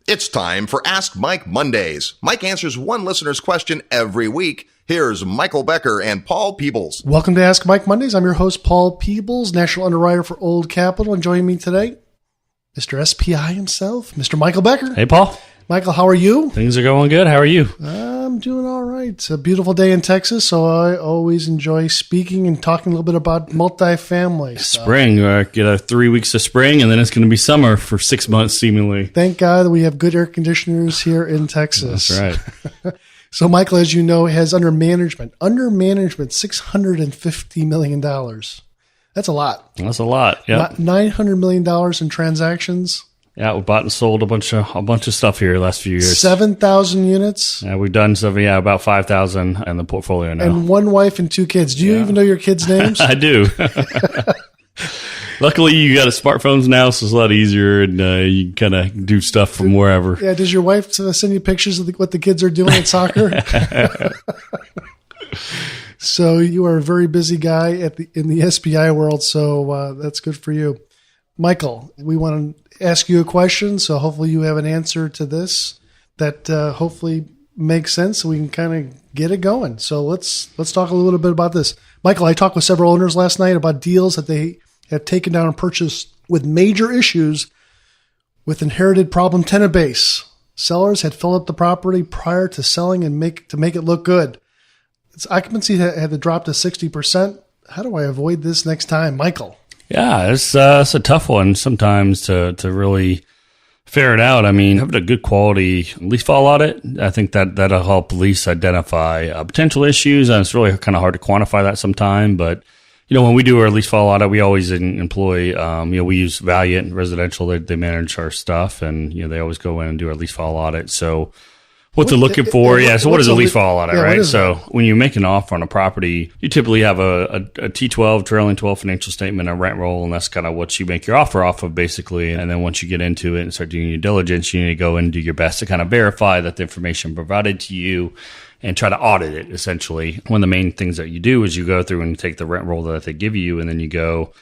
It's time for Ask Mike Mondays. Mike answers one listener's question every week. Here's Michael Becker and Paul Peebles. Welcome to Ask Mike Mondays. I'm your host, Paul Peebles, National Underwriter for Old Capital. And joining me today, Mr. SPI himself, Mr. Michael Becker. Hey, Paul. Michael, how are you? Things are going good. How are you? I'm doing all right. It's a beautiful day in Texas, so I always enjoy speaking and talking a little bit about multifamily. Spring. Get 3 weeks of spring, and then it's going to be summer for 6 months, seemingly. Thank God that we have good air conditioners here in Texas. That's right. So, Michael, as you know, has under management, $650 million. That's a lot. That's a lot. Yeah. $900 million in transactions. Yeah, we bought and sold a bunch of stuff here the last few years. 7,000 units. Yeah, we've done something. Yeah, about 5,000 in the portfolio now. And one wife and two kids. Do you even know your kids' names? I do. Luckily, you got smartphones now, so it's a lot easier, and you can kind of do stuff from wherever. Yeah. Does your wife send you pictures of what the kids are doing at soccer? So you are a very busy guy in the SPI world. So that's good for you, Michael. We want to ask you a question, so hopefully you have an answer to this that hopefully makes sense, so we can kind of get it going. So let's talk a little bit about this. Michael, I talked with several owners last night about deals that they have taken down and purchased with major issues with inherited problem tenant base. Sellers had filled up the property prior to selling and make it look good. Its occupancy had to drop to 60%. How do I avoid this next time, Michael? Yeah, it's a tough one sometimes to really ferret out. I mean, having a good quality lease file audit, I think that'll help at least identify potential issues. And it's really kind of hard to quantify that sometime. But, when we do our lease file audit, we always employ, we use Valiant Residential. They manage our stuff, and, they always go in and do our lease file audit. So what they're looking for, so what is a lease file audit, right? So when you make an offer on a property, you typically have a T12, trailing 12 financial statement, a rent roll, and that's kind of what you make your offer off of, basically. And then once you get into it and start doing your diligence, you need to go in and do your best to kind of verify that the information provided to you and try to audit it, essentially. One of the main things that you do is you go through and take the rent roll that they give you, and then you go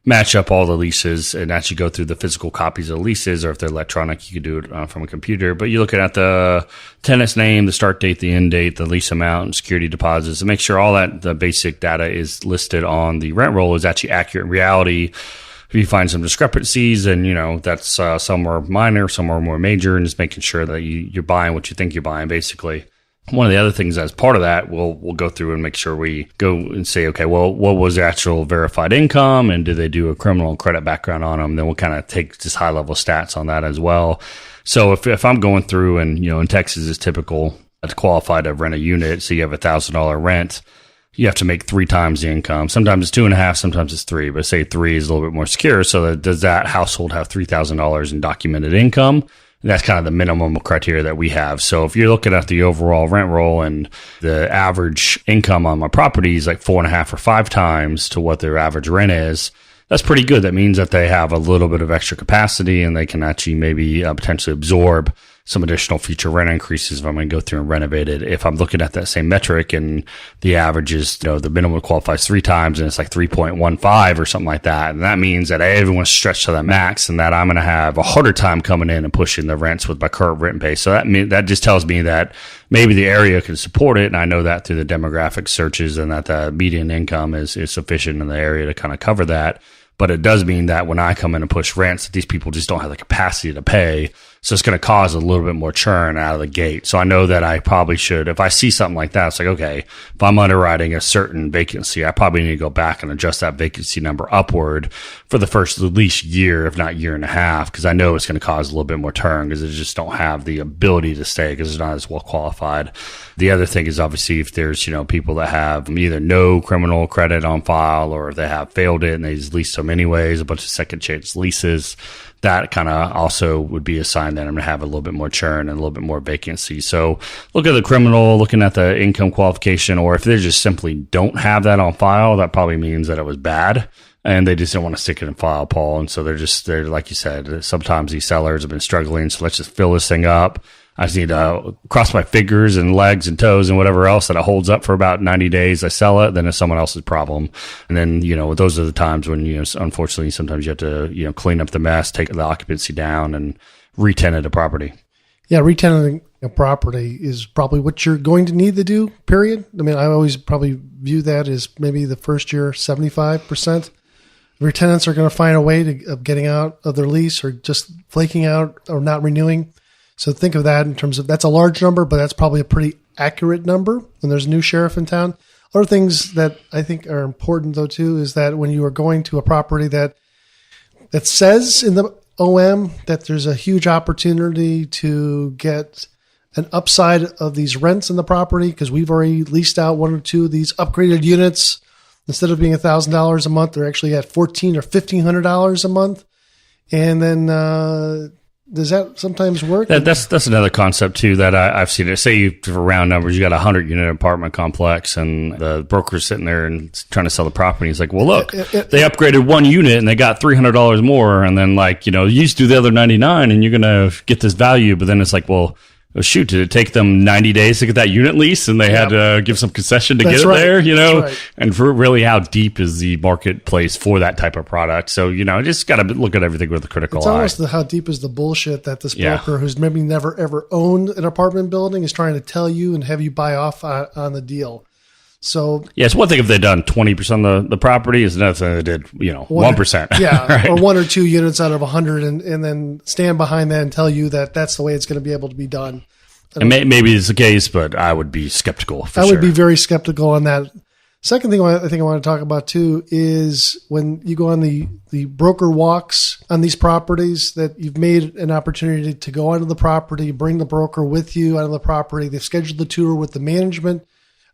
match up all the leases and actually go through the physical copies of the leases, or if they're electronic, you could do it from a computer. But you're looking at the tenant's name, the start date, the end date, the lease amount, and security deposits, and make sure all that the basic data is listed on the rent roll is actually accurate in reality. If you find some discrepancies, and that's some are minor, some are more major, and just making sure that you're buying what you think you're buying, basically. One of the other things as part of that, we'll go through and make sure we go and say, okay, well, what was the actual verified income, and did they do a criminal and credit background on them? Then we'll kind of take just high level stats on that as well. So if I'm going through, and in Texas is typical to qualify to rent a unit, so you have $1,000 rent, you have to make 3 times the income. Sometimes it's 2.5, sometimes it's 3, but say 3 is a little bit more secure. So does that household have $3,000 in documented income? That's kind of the minimum criteria that we have. So if you're looking at the overall rent roll and the average income on my property is like 4.5 or 5 times to what their average rent is, that's pretty good. That means that they have a little bit of extra capacity, and they can actually maybe potentially absorb some additional future rent increases if I'm going to go through and renovate it. If I'm looking at that same metric and the average is, the minimum qualifies 3 times and it's like 3.15 or something like that, and that means that everyone's stretched to the max, and that I'm going to have a harder time coming in and pushing the rents with my current rent base. So that just tells me that maybe the area can support it, and I know that through the demographic searches, and that the median income is sufficient in the area to kind of cover that. But it does mean that when I come in and push rents, that these people just don't have the capacity to pay. So it's going to cause a little bit more churn out of the gate. So I know that I probably should, if I see something like that, it's like, okay, if I'm underwriting a certain vacancy, I probably need to go back and adjust that vacancy number upward for the first at least year, if not year and a half, because I know it's going to cause a little bit more churn because they just don't have the ability to stay because they're not as well qualified. The other thing is obviously if there's, people that have either no criminal credit on file, or if they have failed it and they just leased them anyways, a bunch of second chance leases, that kind of also would be a sign that I'm going to have a little bit more churn and a little bit more vacancy. So look at the criminal, looking at the income qualification, or if they just simply don't have that on file, that probably means that it was bad and they just don't want to stick it in file, Paul. And so they're like you said, sometimes these sellers have been struggling. So let's just fill this thing up. I just need to cross my fingers and legs and toes and whatever else that it holds up for about 90 days. I sell it, then it's someone else's problem. And then, those are the times when, unfortunately, sometimes you have to, clean up the mess, take the occupancy down and re-tenant a property. Yeah, retenanting a property is probably what you're going to need to do, period. I mean, I always probably view that as maybe the first year, 75%. Your tenants are going to find a way of getting out of their lease or just flaking out or not renewing. So think of that in terms of, that's a large number, but that's probably a pretty accurate number when there's a new sheriff in town. Other things that I think are important, though, too, is that when you are going to a property that says in the OM that there's a huge opportunity to get an upside of these rents in the property, because we've already leased out one or two of these upgraded units. Instead of being $1,000 a month, they're actually at $1,400 or $1,500 a month. And then does that sometimes work? That's another concept too that I've seen it. Say you, for round numbers, you got a 100-unit apartment complex, and the broker's sitting there and trying to sell the property. He's like, "Well, look, they upgraded one unit and they got $300 more, and then you used to do the other 99, and you're gonna get this value." But then it's like, well, shoot, did it take them 90 days to get that unit lease, and they had to give some concession to get it there, Right. And for really, how deep is the marketplace for that type of product? So, just got to look at everything with a critical eye. It's almost how deep is the bullshit that this broker who's maybe never ever owned an apartment building is trying to tell you and have you buy off on the deal. So it's one thing if they've done 20% of the property. It's another thing they did, 1%. Yeah, right? Or one or two units out of 100, and then stand behind that and tell you that that's the way it's going to be able to be done. And maybe it's the case, but I would be skeptical. I would be very skeptical on that. Second thing I think I want to talk about too is when you go on the broker walks on these properties, that you've made an opportunity to go onto the property, bring the broker with you onto the property. They've scheduled the tour with the management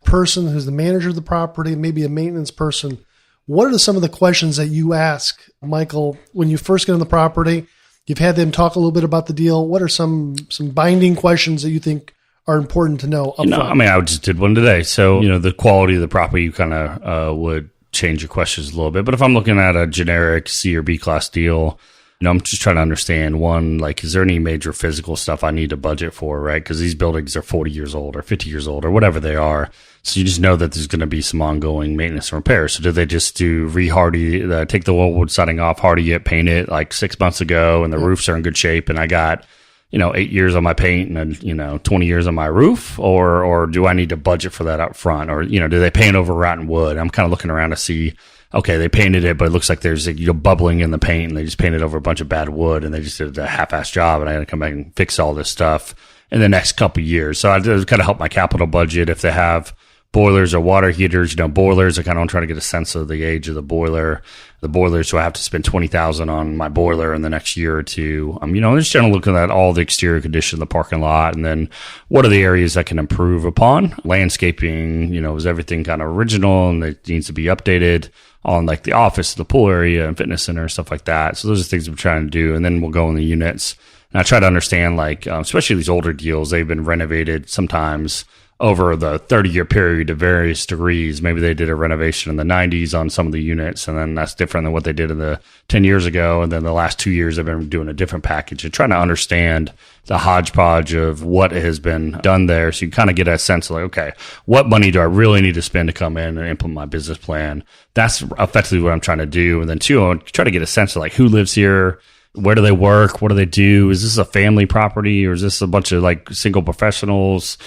person who's the manager of the property, maybe a maintenance person. What are some of the questions that you ask, Michael, when you first get on the property? You've had them talk a little bit about the deal. What are some binding questions that you think are important to know up front? I just did one today. So, the quality of the property, you kind of would change your questions a little bit. But if I'm looking at a generic C or B class deal, I'm just trying to understand, one, is there any major physical stuff I need to budget for, right? Because these buildings are 40 years old or 50 years old or whatever they are. So you just know that there's going to be some ongoing maintenance and repairs. So did they just do re-hardy, take the wallwood siding off, hardy it, paint it 6 months ago, and the roofs are in good shape, and I got 8 years on my paint and 20 years on my roof, or do I need to budget for that up front? Or do they paint over rotten wood? I'm kind of looking around to see, okay, they painted it, but it looks like there's bubbling in the paint, and they just painted over a bunch of bad wood, and they just did a half-assed job, and I got to come back and fix all this stuff in the next couple of years. So I kind of help my capital budget. If they have boilers or water heaters, boilers, I kind of try to get a sense of the age of the boiler. The boilers, so I have to spend $20,000 on my boiler in the next year or two. Just trying to look at all the exterior condition of the parking lot, and then what are the areas I can improve upon? Landscaping, is everything kind of original and it needs to be updated on the office, the pool area, and fitness center, stuff like that. So those are things I'm trying to do, and then we'll go in the units. And I try to understand, especially these older deals, they've been renovated sometimes over the 30-year period to various degrees. Maybe they did a renovation in the 90s on some of the units, and then that's different than what they did in the 10 years ago. And then the last 2 years, they've been doing a different package and trying to understand the hodgepodge of what has been done there. So you kind of get a sense of okay, what money do I really need to spend to come in and implement my business plan? That's effectively what I'm trying to do. And then two, I try to get a sense of who lives here, where do they work? What do they do? Is this a family property, or is this a bunch of single professionals,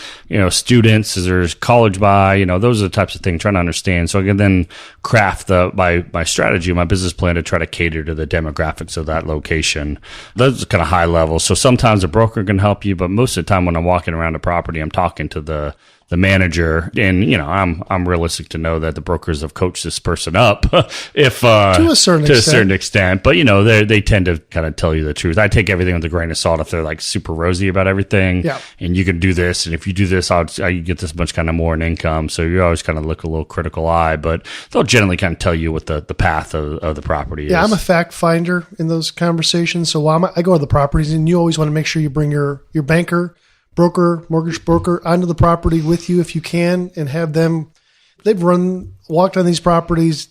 students? Is there college by? Those are the types of things trying to understand. So I can then craft my strategy, my business plan to try to cater to the demographics of that location. Those are kind of high level. So sometimes a broker can help you, but most of the time when I'm walking around a property, I'm talking to the manager, and I'm realistic to know that the brokers have coached this person up, if to a certain extent. But they tend to kind of tell you the truth. I take everything with a grain of salt if they're super rosy about everything. Yeah. And you can do this, and if you do this, you get this much kind of more in income. So you always kind of look a little critical eye, but they'll generally kind of tell you what the path of the property is. Yeah, I'm a fact finder in those conversations. So while I go to the properties, and you always want to make sure you bring your banker, broker, mortgage broker onto the property with you if you can, and have them, they've walked on these properties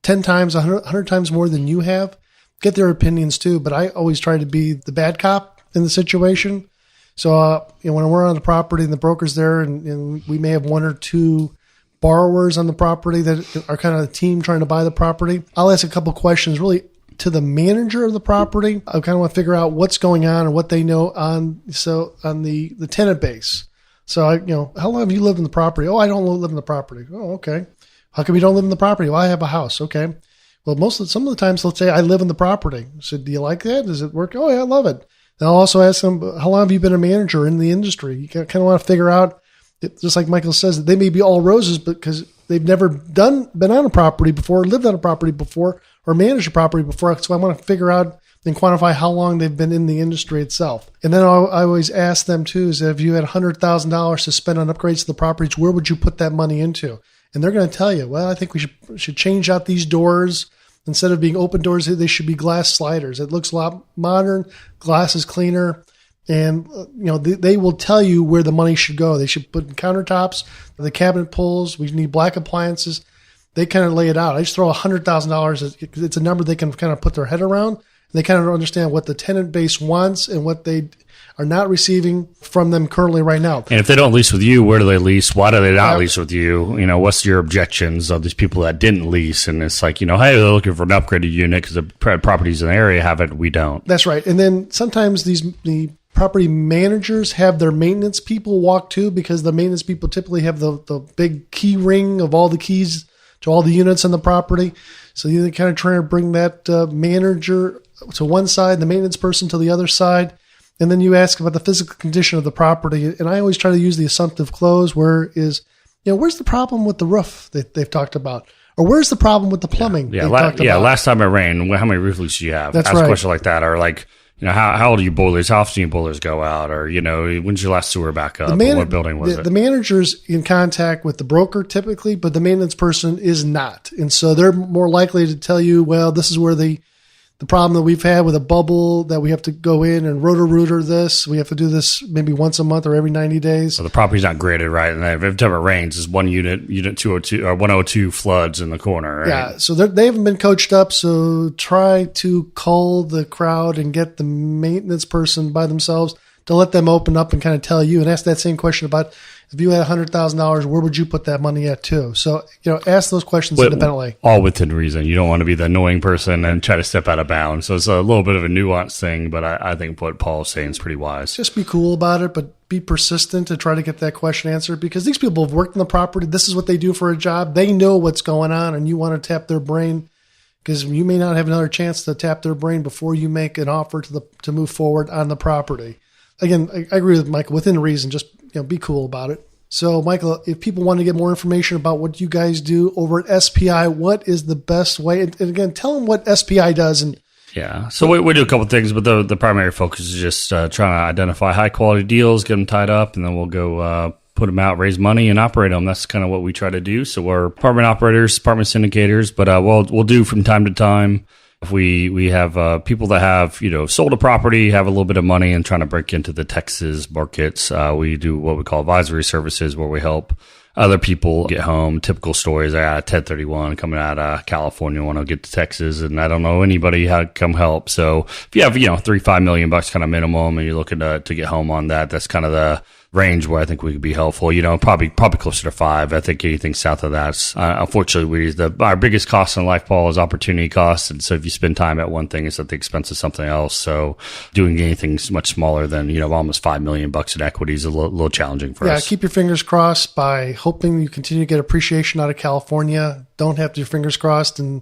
10 times, 100 times more than you have. Get their opinions too. But I always try to be the bad cop in the situation. So, when we're on the property and the broker's there, and we may have one or two borrowers on the property that are kind of a team trying to buy the property, I'll ask a couple questions, really to the manager of the property. I kind of want to figure out what's going on and what they know on the tenant base. So how long have you lived in the property? Oh, I don't live in the property. Oh, okay. How come you don't live in the property? Well, I have a house. Okay. Well, some of the times they'll say I live in the property. So do you like that? Does it work? Oh yeah, I love it. And I'll also ask them, how long have you been a manager in the industry? You kind of want to figure out, just like Michael says, that they may be all roses, but because they've never been on a property before, lived on a property before, or managed a property before. So I want to figure out and quantify how long they've been in the industry itself. And then I always ask them too, is if you had $100,000 to spend on upgrades to the properties, where would you put that money into? And they're going to tell you, well, I think we should change out these doors. Instead of being open doors, they should be glass sliders. It looks a lot modern. Glass is cleaner. And, they will tell you where the money should go. They should put in countertops, the cabinet pulls. We need black appliances. They kind of lay it out. I just throw $100,000. It's a number they can kind of put their head around. They kind of understand what the tenant base wants and what they are not receiving from them currently right now. And if they don't lease with you, where do they lease? Why do they not lease with you? What's your objections of these people that didn't lease? And it's like, hey, they're looking for an upgraded unit because the properties in the area have it. We don't. That's right. And then sometimes the property managers have their maintenance people walk too, because the maintenance people typically have the big key ring of all the keys to all the units on the property. So you kind of try to bring that manager to one side, the maintenance person to the other side. And then you ask about the physical condition of the property. And I always try to use the assumptive close, where's the problem with the roof that they've talked about? Or where's the problem with the plumbing? Yeah. Last time it rained, how many roof leaks do you have? That's Ask right. a question like that. Or like, how old are your boilers? How often do your boilers go out? Or, when's your last sewer back up? What building was it? The manager's in contact with the broker typically, but the maintenance person is not. And so they're more likely to tell you, well, this is where the problem that we've had with a bubble that we have to go in and rotor this. We have to do this maybe once a month or every 90 days. So the property's not graded right. And every time it rains, it's one unit 202 or 102 floods in the corner. Right? Yeah. So they haven't been coached up. So try to cull the crowd and get the maintenance person by themselves to let them open up and kind of tell you and ask that same question about if you had $100,000, where would you put that money at too? So, ask those questions independently. All within reason. You don't want to be the annoying person and try to step out of bounds. So it's a little bit of a nuanced thing, but I think what Paul's saying is pretty wise. Just be cool about it, but be persistent to try to get that question answered, because these people have worked in the property. This is what they do for a job. They know what's going on, and you want to tap their brain, because you may not have another chance to tap their brain before you make an offer to move forward on the property. Again, I agree with Michael. Within reason, just be cool about it. So, Michael, if people want to get more information about what you guys do over at SPI, what is the best way? And again, tell them what SPI does. Yeah, so we do a couple of things, but the primary focus is just trying to identify high-quality deals, get them tied up, and then we'll go put them out, raise money, and operate them. That's kind of what we try to do. So we're apartment operators, apartment syndicators, but we'll do from time to time. If we have people that have sold a property, have a little bit of money, and trying to break into the Texas markets, we do what we call advisory services, where we help other people get home. Typical stories: I got a 1031 coming out of California, want to get to Texas, and I don't know anybody how to come help. So if you have $3-5 million kind of minimum, and you're looking to get home on that, that's kind of the range where I think we could be helpful. Probably closer to 5. I think anything south of that's unfortunately our biggest cost in life, Paul, is opportunity cost. And so if you spend time at one thing, it's at the expense of something else. So doing anything much smaller than almost $5 million in equity is a little challenging for us. Yeah, keep your fingers crossed by hoping you continue to get appreciation out of California. Don't have your fingers crossed and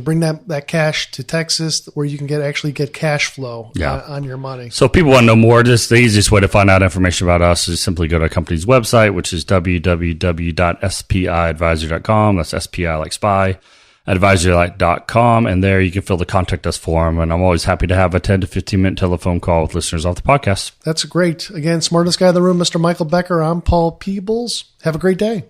bring that cash to Texas, where you can actually get cash flow on your money. So if people want to know more, just the easiest way to find out information about us is simply go to our company's website, which is www.spiadvisor.com. That's SPI like spy, advisory.com. And there you can fill the contact us form. And I'm always happy to have a 10 to 15 minute telephone call with listeners off the podcast. That's great. Again, smartest guy in the room, Mr. Michael Becker. I'm Paul Peebles. Have a great day.